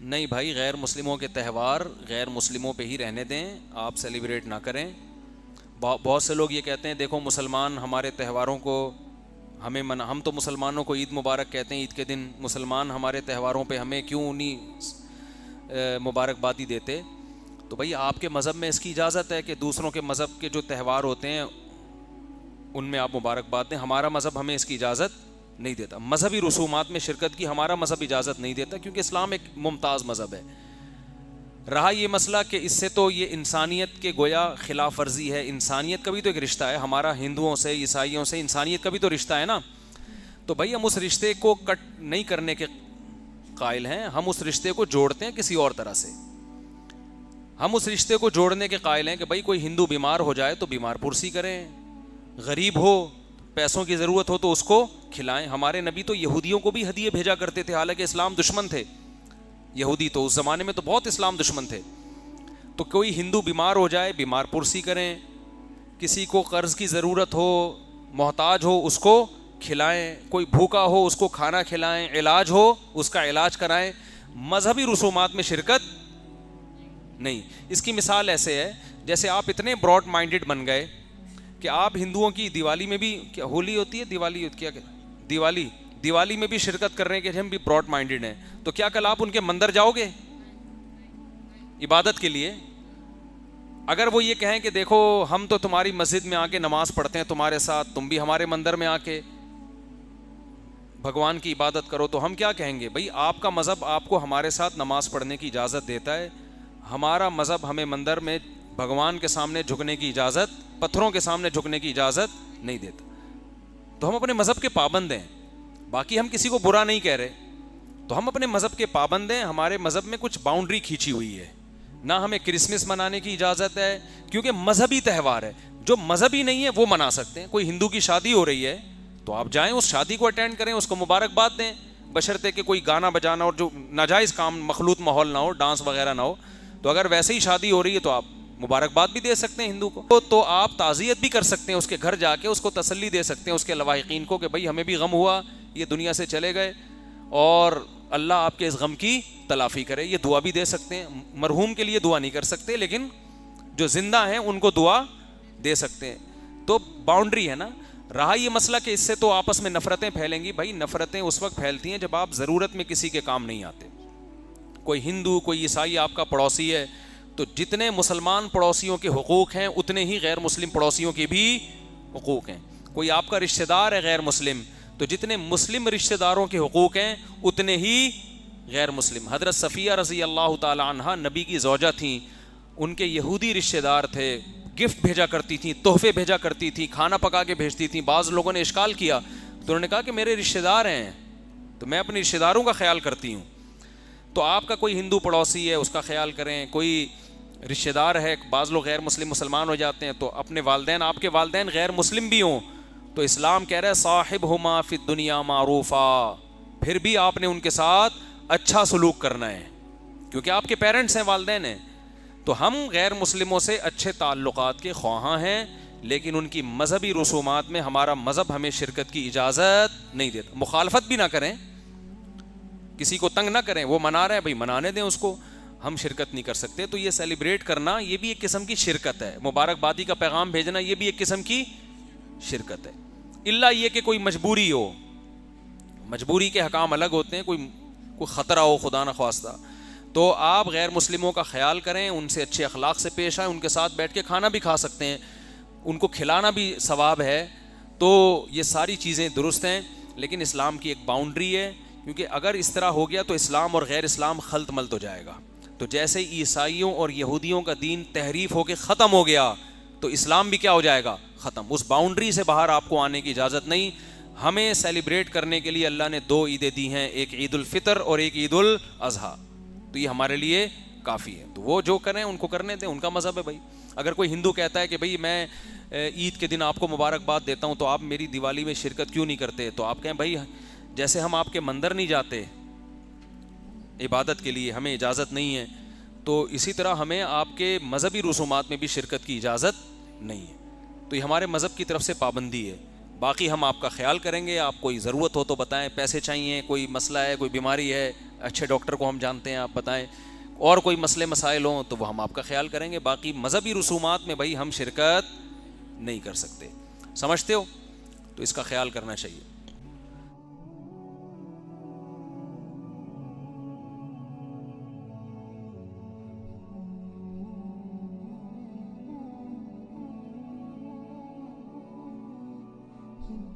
نہیں بھائی، غیر مسلموں کے تہوار غیر مسلموں پہ ہی رہنے دیں، آپ سیلیبریٹ نہ کریں۔ بہت سے لوگ یہ کہتے ہیں دیکھو مسلمان ہمارے تہواروں کو ہم تو مسلمانوں کو عید مبارک کہتے ہیں، عید کے دن مسلمان ہمارے تہواروں پہ ہمیں کیوں نہیں مبارکبادی دیتے؟ تو بھائی آپ کے مذہب میں اس کی اجازت ہے کہ دوسروں کے مذہب کے جو تہوار ہوتے ہیں ان میں آپ مبارکباد دیں، ہمارا مذہب ہمیں اس کی اجازت نہیں دیتا۔ مذہبی رسومات میں شرکت کی ہمارا مذہب اجازت نہیں دیتا، کیونکہ اسلام ایک ممتاز مذہب ہے۔ رہا یہ مسئلہ کہ اس سے تو یہ انسانیت کے گویا خلاف ورزی ہے، انسانیت کا بھی تو ایک رشتہ ہے، ہمارا ہندوؤں سے عیسائیوں سے انسانیت کا بھی تو رشتہ ہے نا، تو بھائی ہم اس رشتے کو کٹ نہیں کرنے کے قائل ہیں، ہم اس رشتے کو جوڑتے ہیں کسی اور طرح سے، ہم اس رشتے کو جوڑنے کے قائل ہیں کہ بھائی کوئی ہندو بیمار ہو جائے تو بیمار پرسی کریں، غریب ہو پیسوں کی ضرورت ہو تو اس کو کھلائیں۔ ہمارے نبی تو یہودیوں کو بھی ہدیے بھیجا کرتے تھے، حالانکہ اسلام دشمن تھے یہودی، تو اس زمانے میں تو بہت اسلام دشمن تھے۔ تو کوئی ہندو بیمار ہو جائے بیمار پرسی کریں، کسی کو قرض کی ضرورت ہو محتاج ہو اس کو کھلائیں، کوئی بھوکا ہو اس کو کھانا کھلائیں، علاج ہو اس کا علاج کرائیں، مذہبی رسومات میں شرکت نہیں۔ اس کی مثال ایسے ہے جیسے آپ اتنے براڈ مائنڈڈ بن گئے کہ آپ ہندوؤں کی دیوالی میں بھی، کیا ہولی ہوتی ہے، دیوالی میں بھی شرکت کر رہے ہیں کہ ہم بھی براڈ مائنڈڈ ہیں، تو کیا کل آپ ان کے مندر جاؤ گے عبادت کے لیے؟ اگر وہ یہ کہیں کہ دیکھو ہم تو تمہاری مسجد میں آ کے نماز پڑھتے ہیں تمہارے ساتھ، تم بھی ہمارے مندر میں آ کے بھگوان کی عبادت کرو، تو ہم کیا کہیں گے؟ بھائی آپ کا مذہب آپ کو ہمارے ساتھ نماز پڑھنے کی اجازت دیتا ہے، ہمارا مذہب ہمیں مندر میں بھگوان کے سامنے جھکنے کی اجازت، پتھروں کے سامنے جھکنے کی اجازت نہیں دیتا، تو ہم اپنے مذہب کے پابند ہیں، باقی ہم کسی کو برا نہیں کہہ رہے، تو ہم اپنے مذہب کے پابند ہیں، ہمارے مذہب میں کچھ باؤنڈری کھینچی ہوئی ہے، نہ ہمیں کرسمس منانے کی اجازت ہے کیونکہ مذہبی تہوار ہے، جو مذہبی نہیں ہے وہ منا سکتے ہیں۔ کوئی ہندو کی شادی ہو رہی ہے تو آپ جائیں اس شادی کو اٹینڈ کریں، اس کو مبارکباد دیں، بشرطے کہ کوئی گانا بجانا اور جو ناجائز کام مخلوط ماحول نہ ہو، ڈانس وغیرہ نہ ہو، تو اگر ویسے ہی شادی ہو رہی ہے تو آپ مبارکباد بھی دے سکتے ہیں ہندو کو، تو آپ تعزیت بھی کر سکتے ہیں، اس کے گھر جا کے اس کو تسلی دے سکتے ہیں، اس کے لواحقین کو، کہ بھائی ہمیں بھی غم ہوا، یہ دنیا سے چلے گئے اور اللہ آپ کے اس غم کی تلافی کرے، یہ دعا بھی دے سکتے ہیں۔ مرحوم کے لیے دعا نہیں کر سکتے لیکن جو زندہ ہیں ان کو دعا دے سکتے ہیں، تو باؤنڈری ہے نا۔ رہا یہ مسئلہ کہ اس سے تو آپس میں نفرتیں پھیلیں گی، بھائی نفرتیں اس وقت پھیلتی ہیں جب آپ ضرورت میں کسی کے کام نہیں آتے۔ کوئی ہندو کوئی عیسائی آپ کا پڑوسی ہے تو جتنے مسلمان پڑوسیوں کے حقوق ہیں اتنے ہی غیر مسلم پڑوسیوں کے بھی حقوق ہیں۔ کوئی آپ کا رشتہ دار ہے غیر مسلم تو جتنے مسلم رشتہ داروں کے حقوق ہیں اتنے ہی غیر مسلم۔ حضرت صفیہ رضی اللہ تعالی عنہا نبی کی زوجہ تھیں، ان کے یہودی رشتہ دار تھے، گفٹ بھیجا کرتی تھیں، تحفے بھیجا کرتی تھیں، کھانا پکا کے بھیجتی تھیں۔ بعض لوگوں نے اشکال کیا تو انہوں نے کہا کہ میرے رشتہ دار ہیں تو میں اپنے رشتہ داروں کا خیال کرتی ہوں، تو آپ کا کوئی ہندو پڑوسی ہے اس کا خیال کریں، کوئی رشتہ دار ہے، بعض لوگ غیر مسلم مسلمان ہو جاتے ہیں تو اپنے والدین، آپ کے والدین غیر مسلم بھی ہوں تو اسلام کہہ رہا ہے صاحبہما فی الدنیا معروفا، پھر بھی آپ نے ان کے ساتھ اچھا سلوک کرنا ہے کیونکہ آپ کے پیرنٹس ہیں، والدین ہیں۔ تو ہم غیر مسلموں سے اچھے تعلقات کے خواہاں ہیں لیکن ان کی مذہبی رسومات میں ہمارا مذہب ہمیں شرکت کی اجازت نہیں دیتا۔ مخالفت بھی نہ کریں، کسی کو تنگ نہ کریں، وہ منا رہے ہیں بھائی منانے دیں اس کو، ہم شرکت نہیں کر سکتے۔ تو یہ سیلیبریٹ کرنا یہ بھی ایک قسم کی شرکت ہے، مبارکبادی کا پیغام بھیجنا یہ بھی ایک قسم کی شرکت ہے، الا یہ کہ کوئی مجبوری ہو، مجبوری کے حکام الگ ہوتے ہیں، کوئی خطرہ ہو خدا نہ خواستہ، تو آپ غیر مسلموں کا خیال کریں، ان سے اچھے اخلاق سے پیش آئیں، ان کے ساتھ بیٹھ کے کھانا بھی کھا سکتے ہیں، ان کو کھلانا بھی ثواب ہے، تو یہ ساری چیزیں درست ہیں، لیکن اسلام کی ایک باؤنڈری ہے، کیونکہ اگر اس طرح ہو گیا تو اسلام اور غیر اسلام خلط ملط ہو جائے گا۔ تو جیسے عیسائیوں اور یہودیوں کا دین تحریف ہو کے ختم ہو گیا تو اسلام بھی کیا ہو جائے گا؟ ختم۔ اس باؤنڈری سے باہر آپ کو آنے کی اجازت نہیں۔ ہمیں سیلیبریٹ کرنے کے لیے اللہ نے دو عیدیں دی ہیں، ایک عید الفطر اور ایک عید الاضحیٰ، تو یہ ہمارے لیے کافی ہے، تو وہ جو کریں ان کو کرنے دیں، ان کا مذہب ہے۔ بھائی اگر کوئی ہندو کہتا ہے کہ بھائی میں عید کے دن آپ کو مبارکباد دیتا ہوں تو آپ میری دیوالی میں شرکت کیوں نہیں کرتے، تو آپ کہیں بھائی جیسے ہم آپ کے مندر نہیں جاتے عبادت کے لیے، ہمیں اجازت نہیں ہے، تو اسی طرح ہمیں آپ کے مذہبی رسومات میں بھی شرکت کی اجازت نہیں ہے، تو یہ ہمارے مذہب کی طرف سے پابندی ہے۔ باقی ہم آپ کا خیال کریں گے، آپ کوئی ضرورت ہو تو بتائیں، پیسے چاہیے، کوئی مسئلہ ہے، کوئی بیماری ہے، اچھے ڈاکٹر کو ہم جانتے ہیں، آپ بتائیں، اور کوئی مسئلے مسائل ہوں تو وہ ہم آپ کا خیال کریں گے، باقی مذہبی رسومات میں بھائی ہم شرکت نہیں کر سکتے. سمجھتے ہو؟ تو اس کا خیال کرنا چاہیے.